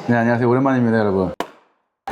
네, 안녕하세요. 오랜만입니다, 여러분.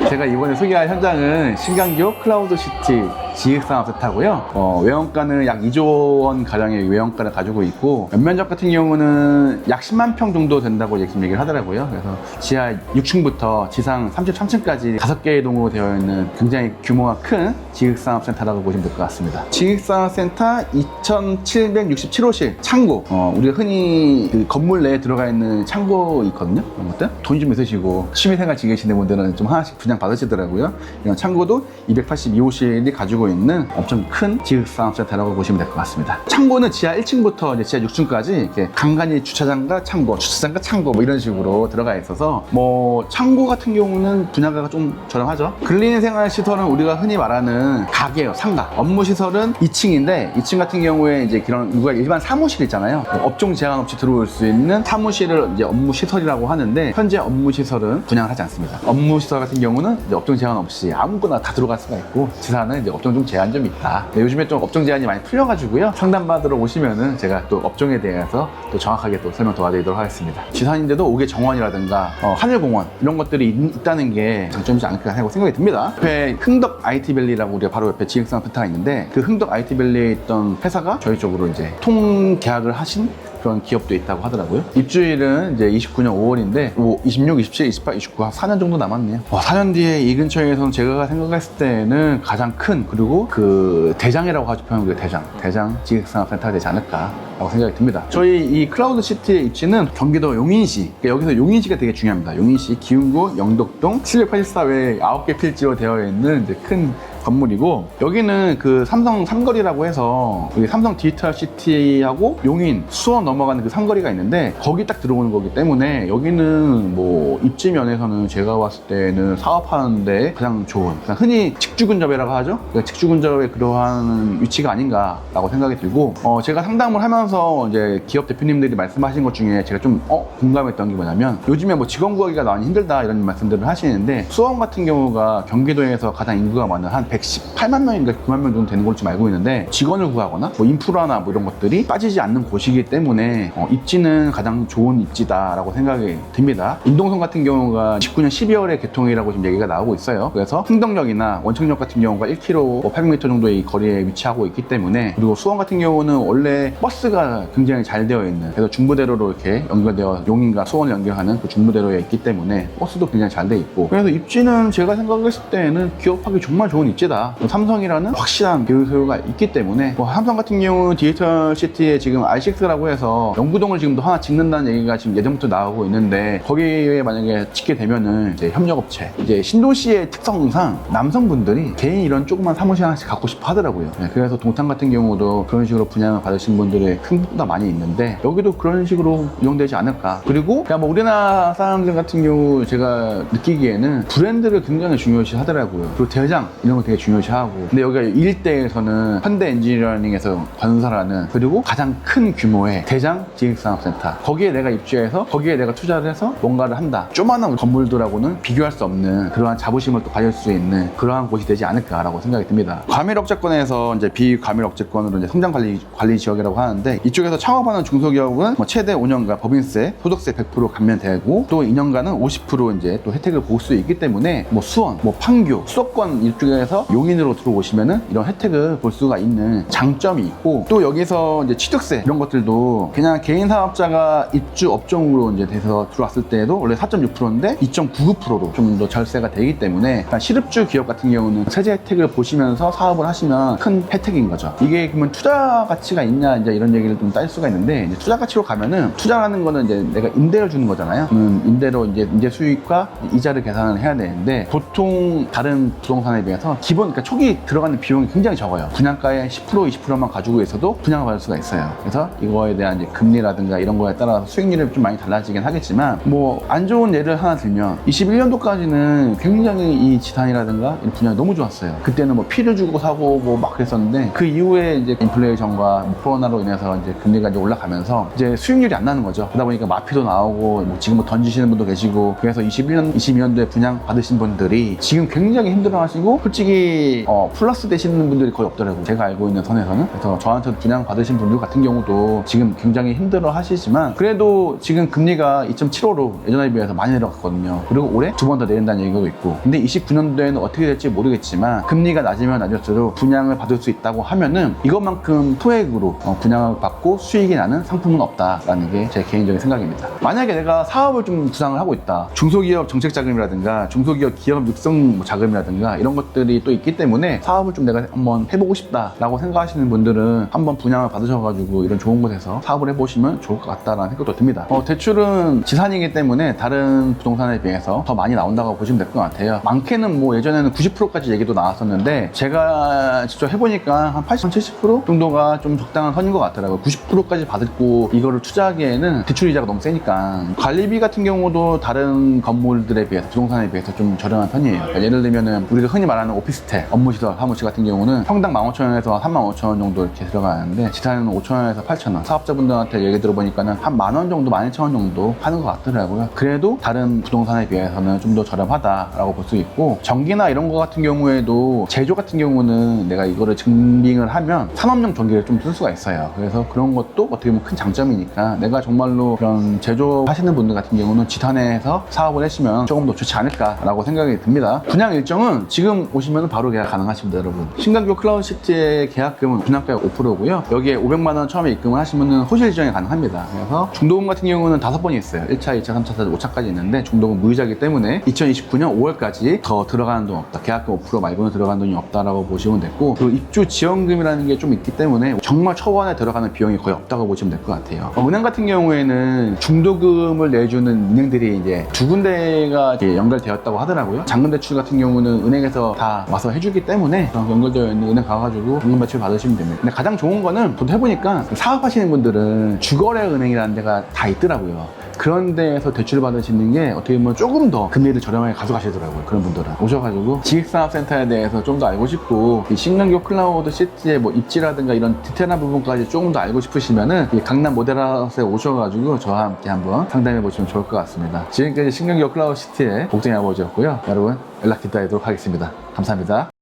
제가 이번에 소개할 현장은 신강교 클라우드시티 GX산업센터고요. 외원가는 약 2조 원 가량의 외원가를 가지고 있고, 연면적 같은 경우는 약 10만 평 정도 된다고 지금 얘기를 하더라고요. 그래서 지하 6층부터 지상 33층까지 5개의 동으로 되어 있는 굉장히 규모가 큰 GX산업센터라고 보시면 될 것 같습니다. GX산업센터 2767호실 창고, 우리가 흔히 그 건물 내에 들어가 있는 창고 있거든요. 그런 것들 돈 좀 있으시고 취미생활 즐기시는 분들은 좀 하나씩 분양 받으시더라고요. 이런 창고도 282호실이 가지고 있는 엄청 큰 GX산업센터라고 보시면 될 것 같습니다. 창고는 지하 1층부터 이제 지하 6층까지 이렇게 간간히 주차장과 창고, 주차장과 창고 뭐 이런 식으로 들어가 있어서, 뭐 창고 같은 경우는 분양가가 좀 저렴하죠. 근린생활시설은 우리가 흔히 말하는 가게요, 상가. 업무시설은 2층인데 2층 같은 경우에 이제 그런 우리가 일반 사무실 있잖아요. 업종 제한 없이 들어올 수 있는 사무실을 이제 업무시설이라고 하는데, 현재 업무시설은 분양을 하지 않습니다. 업무시설 같은 경우는 이제 업종 제한 없이 아무거나 다 들어갈 수가 있고, 지사는 이제 업종 좀 제한 좀 있다. 요즘에 좀 업종 제한이 많이 풀려가지고요. 상담받으러 오시면은 제가 또 업종에 대해서 또 정확하게 또 설명 도와드리도록 하겠습니다. 지산인데도 5개 정원이라든가 하늘공원 이런 것들이 있다는 게 장점이지 않을까 하고 생각이 듭니다. 옆에 흥덕 IT밸리라고 우리가 바로 옆에 GX산업센터가 있는데, 그 흥덕 IT밸리에 있던 회사가 저희 쪽으로 이제 통계약을 하신 그런 기업도 있다고 하더라고요. 입주일은 이제 29년 5월인데 26, 27, 28, 29, 4년 정도 남았네요. 4년 뒤에 이 근처에서는 제가 생각했을 때는 가장 큰, 그리고 그 대장이라고 하죠. 표현을 대장 GX산업센터가 되지 않을까 라고 생각이 듭니다. 저희 이 클라우드시티의 입지는 경기도 용인시, 그러니까 여기서 용인시가 되게 중요합니다. 용인시 기흥구 영덕동 7684에 9개 필지로 되어 있는 이제 큰 건물이고, 여기는 그 삼성 삼거리라고 해서 여기 삼성 디지털 시티하고 용인, 수원 넘어가는 그 삼거리가 있는데, 거기 딱 들어오는 거기 때문에 여기는 뭐 입지 면에서는 제가 봤을 때는 사업하는데 가장 좋은, 그냥 흔히 직주근접이라고 하죠. 그러니까 직주근접의 그러한 위치가 아닌가라고 생각이 들고, 제가 상담을 하면서 이제 기업 대표님들이 말씀하신 것 중에 제가 좀 공감했던 게 뭐냐면, 요즘에 뭐 직원 구하기가 많이 힘들다 이런 말씀들을 하시는데, 수원 같은 경우가 경기도에서 가장 인구가 많은 한 118만 명인가 9만 명 정도 되는 걸로 지금 알고 있는데, 직원을 구하거나 뭐 인프라나 뭐 이런 것들이 빠지지 않는 곳이기 때문에 입지는 가장 좋은 입지다라고 생각이 듭니다. 인동선 같은 경우가 19년 12월에 개통이라고 지금 얘기가 나오고 있어요. 그래서 흥덕역이나 원청역 같은 경우가 1km, 800m 정도의 거리에 위치하고 있기 때문에, 그리고 수원 같은 경우는 원래 버스가 굉장히 잘 되어 있는, 그래서 중부대로로 이렇게 연결되어 용인과 수원을 연결하는 그 중부대로에 있기 때문에 버스도 굉장히 잘 돼 있고, 그래서 입지는 제가 생각했을 때는 기업하기 정말 좋은 입지다. 삼성이라는 확실한 기술가 있기 때문에, 삼성 같은 경우 디지털 시티에 지금 R6라고 해서 영구동을 지금도 하나 짓는다는 얘기가 지금 예전부터 나오고 있는데, 거기에 만약에 짓게 되면은 이제 협력업체, 이제 신도시의 특성상 남성분들이 개인 이런 조그만 사무실 하나씩 갖고 싶어 하더라고요. 그래서 동탄 같은 경우도 그런 식으로 분양을 받으신 분들이 생각보다 많이 있는데, 여기도 그런 식으로 이용되지 않을까. 그리고 그냥 뭐 우리나라 사람들 같은 경우 제가 느끼기에는 브랜드를 굉장히 중요시 하더라고요. 그리고 대장 이런 거 되게 중요시하고, 근데 여기가 이 일대에서는 현대 엔지니어링에서 건설하는, 그리고 가장 큰 규모의 대장 GX산업센터, 거기에 내가 입주해서 거기에 내가 투자를 해서 뭔가를 한다. 조만한 건물들하고는 비교할 수 없는 그러한 자부심을 또 가질 수 있는 그러한 곳이 되지 않을까라고 생각이 듭니다. 과밀억제권에서 이제 비과밀억제권으로 이제 성장관리 지역이라고 하는데, 이쪽에서 창업하는 중소기업은 뭐 최대 5년간 법인세, 소득세 100% 감면되고, 또 2년간은 50% 이제 또 혜택을 볼 수 있기 때문에, 뭐 수원, 뭐 판교, 수도권 이쪽에서 용인으로 들어오시면은 이런 혜택을 볼 수가 있는 장점이 있고, 또 여기서 이제 취득세 이런 것들도 그냥 개인 사업자가 입주 업종으로 이제 돼서 들어왔을 때에도 원래 4.6%인데 2.99%로 좀 더 절세가 되기 때문에, 실업주 기업 같은 경우는 세제 혜택을 보시면서 사업을 하시면 큰 혜택인 거죠. 이게 그러면 투자 가치가 있냐 이제 이런 얘기를 좀 따질 수가 있는데, 이제 투자 가치로 가면은, 투자라는 거는 이제 내가 임대를 주는 거잖아요. 임대로 이제 임대 수익과 이자를 계산을 해야 되는데, 보통 다른 부동산에 비해서 기본, 그러니까 초기 들어가는 비용이 굉장히 적어요. 분양가의 10%, 20%만 가지고 있어도 분양을 받을 수가 있어요. 그래서 이거에 대한 이제 금리라든가 이런 거에 따라서 수익률이 좀 많이 달라지긴 하겠지만, 뭐 안 좋은 예를 하나 들면 21년도까지는 굉장히 이 지산이라든가 이런 분양이 너무 좋았어요. 그때는 뭐 피를 주고 사고 뭐 막 그랬었는데, 그 이후에 이제 인플레이션과 뭐 코로나로 인해서 이제 금리가 이제 올라가면서 이제 수익률이 안 나는 거죠. 그러다 보니까 마피도 나오고, 뭐 지금 뭐 던지시는 분도 계시고, 그래서 22년도에 분양 받으신 분들이 지금 굉장히 힘들어 하시고, 솔직히 수익이 플러스 되시는 분들이 거의 없더라고요. 제가 알고 있는 선에서는. 그래서 저한테 분양 받으신 분들 같은 경우도 지금 굉장히 힘들어 하시지만 그래도 지금 금리가 2.75로 예전에 비해서 많이 내려갔거든요. 그리고 올해 두 번 더 내린다는 얘기도 있고, 근데 29년도에는 어떻게 될지 모르겠지만 금리가 낮으면 낮을수록 분양을 받을 수 있다고 하면은 이것만큼 토액으로 분양을 받고 수익이 나는 상품은 없다라는 게 제 개인적인 생각입니다. 만약에 내가 사업을 좀 구상을 하고 있다, 중소기업 정책자금이라든가 중소기업 기업 육성 자금이라든가 이런 것들이 또 있기 때문에 사업을 좀 내가 한번 해보고 싶다라고 생각하시는 분들은 한번 분양을 받으셔가지고 이런 좋은 곳에서 사업을 해보시면 좋을 것 같다라는 생각도 듭니다. 대출은 지산이기 때문에 다른 부동산에 비해서 더 많이 나온다고 보시면 될 것 같아요. 많게는 뭐 예전에는 90%까지 얘기도 나왔었는데 제가 직접 해보니까 한 80, 70% 정도가 좀 적당한 선인 것 같더라고요. 90%까지 받고 이거를 투자하기에는 대출 이자가 너무 세니까. 관리비 같은 경우도 다른 건물들에 비해서, 부동산에 비해서 좀 저렴한 편이에요. 그러니까 예를 들면은 우리가 흔히 말하는 오피스텔, 업무시설, 사무실 같은 경우는 평당 15,000원에서 35,000원 정도 이렇게 들어가는데 지타는 5,000원에서 8,000원. 사업자분들한테 얘기 들어보니까는 한 10,000원 정도, 12,000원 정도 하는 것 같더라고요. 그래도 다른 부동산에 비해서는 좀 더 저렴하다라고 볼 수 있고, 전기나 이런 거 같은 경우에도 제조 같은 경우는 내가 이거를 증빙을 하면 산업용 전기를 좀 쓸 수가 있어요. 그래서 그런 것도 어떻게 보면 큰 장점이니까 내가 정말로 그런 제조하시는 분들 같은 경우는 지탄해서 사업을 하시면 조금 더 좋지 않을까라고 생각이 듭니다. 분양 일정은 지금 오시면 바로 계약 가능하십니다, 여러분. 신강교 클라우드시티의 계약금은 분양가가 5%고요. 여기에 500만 원 처음에 입금을 하시면 호실 지정이 가능합니다. 그래서 중도금 같은 경우는 5번이 있어요. 1차, 2차, 3차, 4차, 5차까지 있는데 중도금 무이자이기 때문에 2029년 5월까지 더 들어가는 돈 없다. 계약금 5% 말고는 들어가는 돈이 없다라고 보시면 됐고, 그리고 입주 지원금이라는 게 좀 있기 때문에 정말 초반에 들어가는 비용이 거의 없다고 보시면 될 것 같아요. 은행 같은 경우에는 중도금을 내주는 은행들이 이제 두 군데가 이렇게 연결되었다고 하더라고요. 잔금대출 같은 경우는 은행에서 다 와서 해주기 때문에 연결되어 있는 은행 가가지고 잔금대출 받으시면 됩니다. 근데 가장 좋은 거는 저도 해보니까 사업하시는 분들은 주거래은행이라는 데가 다 있더라고요. 그런 데에서 대출을 받으시는 게 어떻게 보면 조금 더 금리를 저렴하게 가져가시더라고요. 그런 분들은 오셔가지고 지식산업센터에 대해서 좀 더 알고 싶고, 이 신강교 클라우드 시티의 뭐 입지라든가 이런 디테일한 부분까지 조금 더 알고 싶으시면은 이 강남 모델하우스에 오셔가지고 저와 함께 한번 상담해 보시면 좋을 것 같습니다. 지금까지 신강교 클라우드 시티의 복정이 아버지였고요. 여러분 연락 기다리도록 하겠습니다. 감사합니다.